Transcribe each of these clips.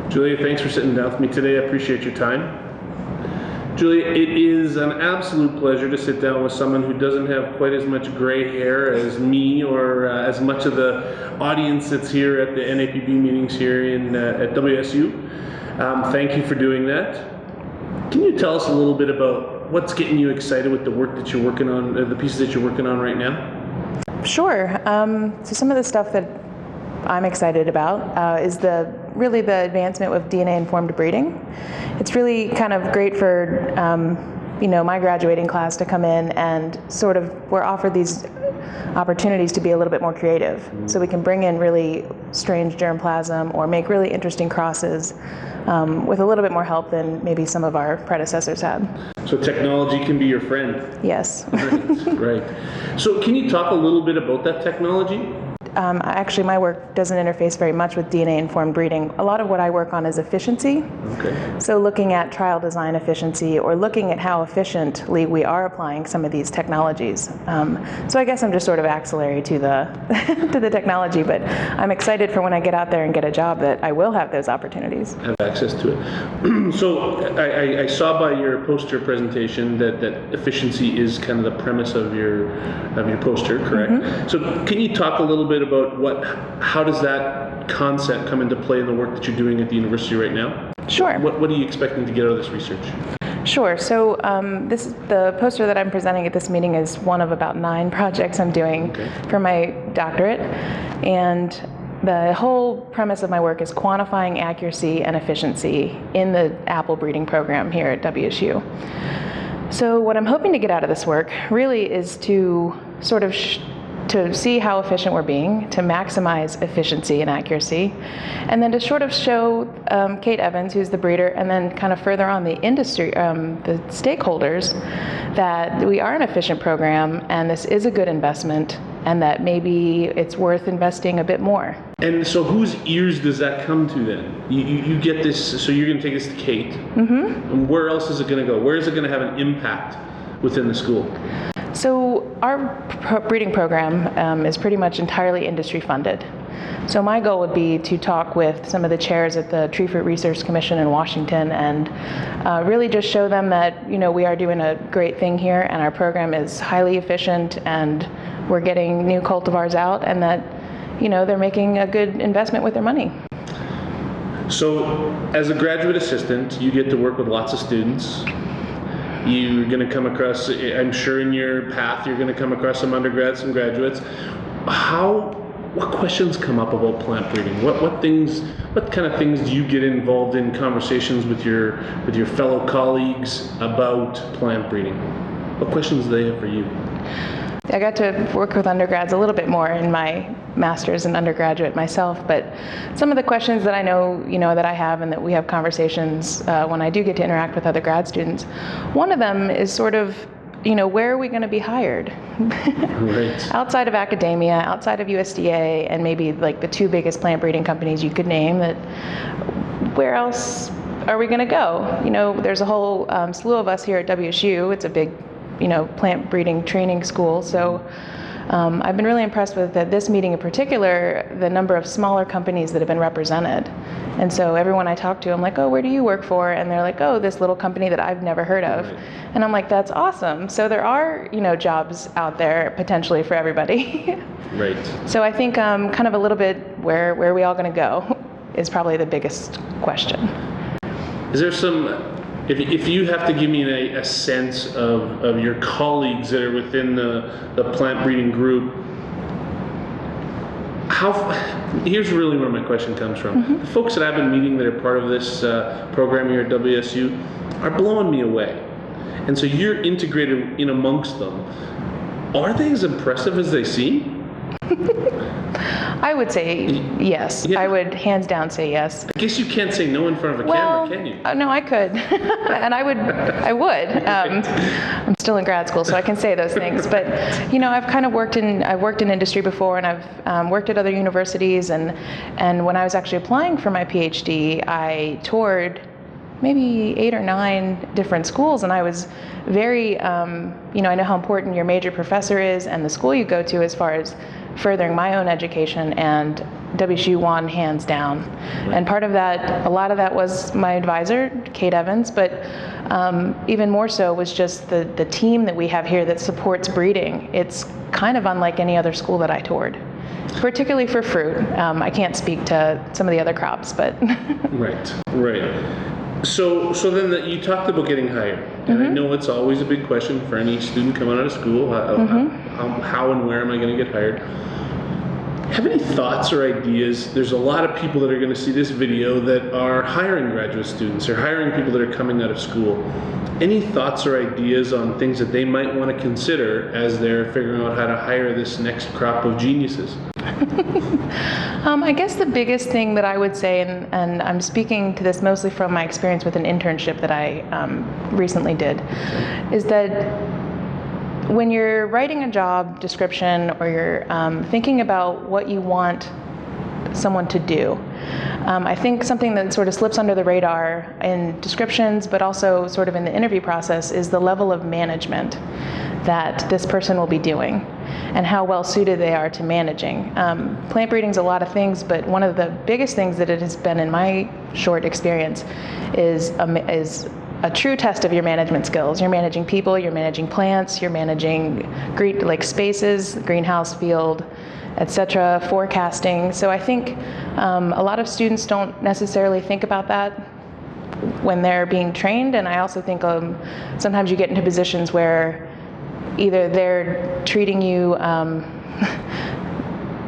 Julia, thanks for sitting down with me today. I appreciate your time. Julia, it is an absolute pleasure to sit down with someone who doesn't have quite as much gray hair as me or as much of the audience that's here at the NAPB meetings here at WSU. Thank you for doing that. Can you tell us a little bit about what's getting you excited with the work that you're working on, the pieces that you're working on right now? Sure. So some of the stuff that I'm excited about is really the advancement with DNA-informed breeding. It's really kind of great for my graduating class to come in and we're offered these opportunities to be a little bit more creative. So we can bring in really strange germplasm or make really interesting crosses with a little bit more help than maybe some of our predecessors had. So technology can be your friend. Yes. Right. So can you talk a little bit about that technology? Actually, my work doesn't interface very much with DNA-informed breeding. A lot of what I work on is efficiency. Okay. So looking at trial design efficiency or looking at how efficiently we are applying some of these technologies. So I guess I'm just sort of axillary to the to the technology, but I'm excited for when I get out there and get a job that I will have those opportunities. Have access to it. So I saw by your poster presentation that efficiency is kind of the premise of your poster, correct? Mm-hmm. So can you talk a little bit about how does that concept come into play in the work that you're doing at the university right now? Sure. What are you expecting to get out of this research? Sure. So the poster that I'm presenting at this meeting is one of about 9 projects I'm doing for my doctorate. And the whole premise of my work is quantifying accuracy and efficiency in the apple breeding program here at WSU. So what I'm hoping to get out of this work really is to sort of to see how efficient we're being, to maximize efficiency and accuracy, and then to sort of show Kate Evans, who's the breeder, and then kind of further on the industry, the stakeholders, that we are an efficient program and this is a good investment and that maybe it's worth investing a bit more. And so whose ears does that come to then? You get this, so you're going to take this to Kate, and where else is it going to go? Where is it going to have an impact within the school? So our breeding program is pretty much entirely industry funded. So my goal would be to talk with some of the chairs at the Tree Fruit Research Commission in Washington and really just show them that we are doing a great thing here and our program is highly efficient and we're getting new cultivars out and that they're making a good investment with their money. So as a graduate assistant, you get to work with lots of students. You're going to come across, I'm sure in your path, you're going to come across some undergrads, some graduates. What questions come up about plant breeding? What kind of things do you get involved in conversations with your fellow colleagues about plant breeding? What questions do they have for you? I got to work with undergrads a little bit more in my master's and undergraduate myself, but some of the questions that I know, that I have and that we have conversations when I do get to interact with other grad students, one of them is sort of, where are we going to be hired? Right. Outside of academia, outside of USDA, and maybe like the 2 biggest plant breeding companies you could name, that where else are we going to go? There's a whole slew of us here at WSU. It's a big plant breeding training school. So I've been really impressed with at this meeting in particular, the number of smaller companies that have been represented. And so everyone I talk to, I'm like, oh, where do you work for? And they're like, oh, this little company that I've never heard of. Right. And I'm like, that's awesome. So there are, jobs out there potentially for everybody. Right. So I think kind of a little bit where are we all going to go is probably the biggest question. Is there some... If you have to give me a sense of your colleagues that are within the plant breeding group, here's really where my question comes from. The folks that I've been meeting that are part of this program here at WSU are blowing me away. And so you're integrated in amongst them. Are they as impressive as they seem? I would say yes. Yeah. I would hands down say yes. I guess you can't say no in front of a camera, can you? No, I could. And I would. I'm still in grad school, so I can say those things. But, I've kind of worked in industry before, and I've worked at other universities. And when I was actually applying for my PhD, I toured maybe 8 or 9 different schools, and I was very, I know how important your major professor is and the school you go to as far as furthering my own education and WSU won hands down. And part of that, a lot of that was my advisor, Kate Evans, but even more so was just the team that we have here that supports breeding. It's kind of unlike any other school that I toured, particularly for fruit. I can't speak to some of the other crops, but. Right. So then you talked about getting hired, and I know it's always a big question for any student coming out of school. How and where am I going to get hired? Have any thoughts or ideas? There's a lot of people that are going to see this video that are hiring graduate students or hiring people that are coming out of school. Any thoughts or ideas on things that they might want to consider as they're figuring out how to hire this next crop of geniuses? I guess the biggest thing that I would say, and I'm speaking to this mostly from my experience with an internship that I recently did, is that when you're writing a job description or you're thinking about what you want someone to do, I think something that sort of slips under the radar in descriptions, but also sort of in the interview process, is the level of management that this person will be doing and how well suited they are to managing. Plant breeding is a lot of things, but one of the biggest things that it has been in my short experience is a true test of your management skills. You're managing people, you're managing plants, you're managing spaces, greenhouse field, etc., forecasting. So I think a lot of students don't necessarily think about that when they're being trained, and I also think sometimes you get into positions where either they're treating you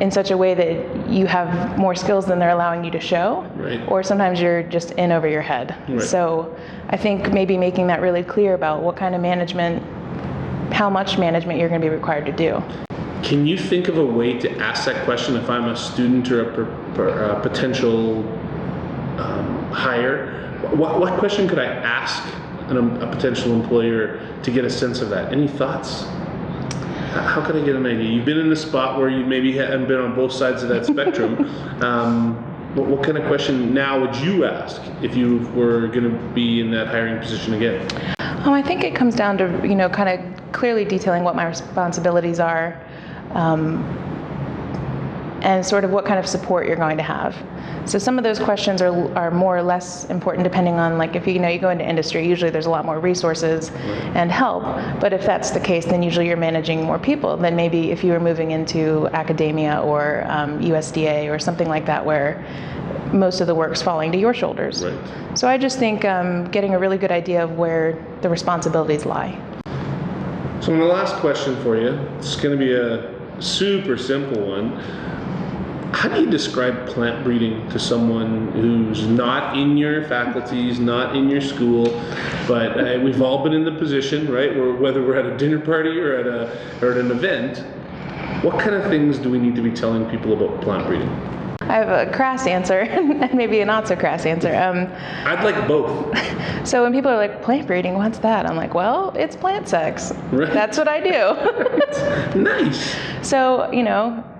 in such a way that you have more skills than they're allowing you to show, right, or sometimes you're just in over your head. Right. So I think maybe making that really clear about what kind of management, how much management you're going to be required to do. Can you think of a way to ask that question if I'm a student or a potential hire? What question could I ask a potential employer to get a sense of that? Any thoughts? How could I get an idea? You've been in a spot where you maybe haven't been on both sides of that spectrum. What kind of question now would you ask if you were going to be in that hiring position again? I think it comes down to, kind of clearly detailing what my responsibilities are, and sort of what kind of support you're going to have. So some of those questions are more or less important depending on, like, if you go into industry, usually there's a lot more resources and help. But if that's the case, then usually you're managing more people than maybe if you were moving into academia or USDA or something like that, where most of the work's falling to your shoulders. Right. So I just think getting a really good idea of where the responsibilities lie. So my last question for you, it's going to be a super simple one. How do you describe plant breeding to someone who's not in your faculties, not in your school, but we've all been in the position, right, where whether we're at a dinner party or at an event, what kind of things do we need to be telling people about plant breeding? I have a crass answer and maybe a not so crass answer. I'd like both. So when people are like, plant breeding, what's that? I'm like, well, it's plant sex. Right. That's what I do. Nice. So,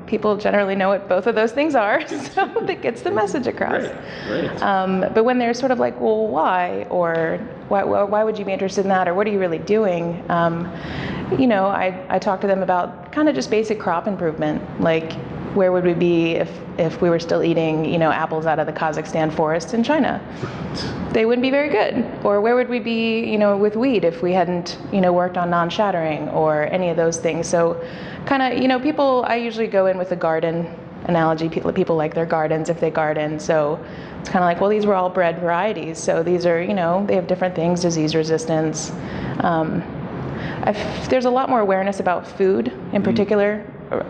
people generally know what both of those things are, so that gets the message across. Right. But when they're sort of like, well, why? Or why would you be interested in that? Or what are you really doing? I talk to them about kind of just basic crop improvement, like where would we be if we were still eating, apples out of the Kazakhstan forest in China? They wouldn't be very good. Or where would we be, with weed if we hadn't, worked on non-shattering or any of those things? So kind of, people, I usually go in with a garden analogy. People like their gardens if they garden. So it's kind of like, well, these were all bred varieties. So these are, they have different things, disease resistance. There's a lot more awareness about food in particular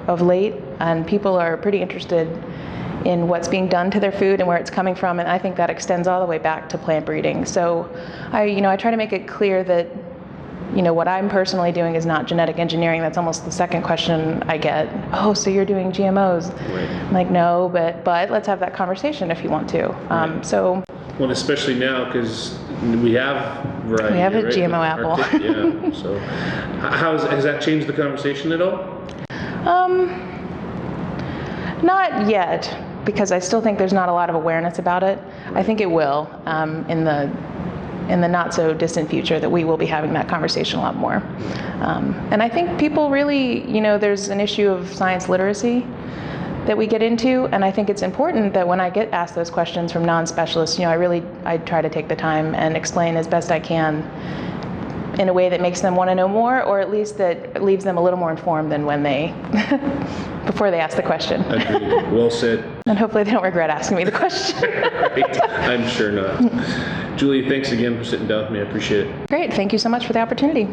of late, and people are pretty interested in what's being done to their food and where it's coming from, and I think that extends all the way back to plant breeding. So I try to make it clear that what I'm personally doing is not genetic engineering. That's almost the second question I get. Oh, so you're doing GMOs? Right. I'm like, no, but let's have that conversation if you want to. Right. Well, especially now because we have variety. We have a right? GMO apple. Yeah. So has that changed the conversation at all? Not yet, because I still think there's not a lot of awareness about it. I think it will in the not so distant future, that we will be having that conversation a lot more. And I think people really, there's an issue of science literacy that we get into, and I think it's important that when I get asked those questions from non-specialists, I try to take the time and explain as best I can in a way that makes them want to know more, or at least that leaves them a little more informed than when they before they ask the question. Agreed. Well said. And hopefully they don't regret asking me the question. Right. I'm sure not. Julie, thanks again for sitting down with me. I appreciate it. Great. Thank you so much for the opportunity.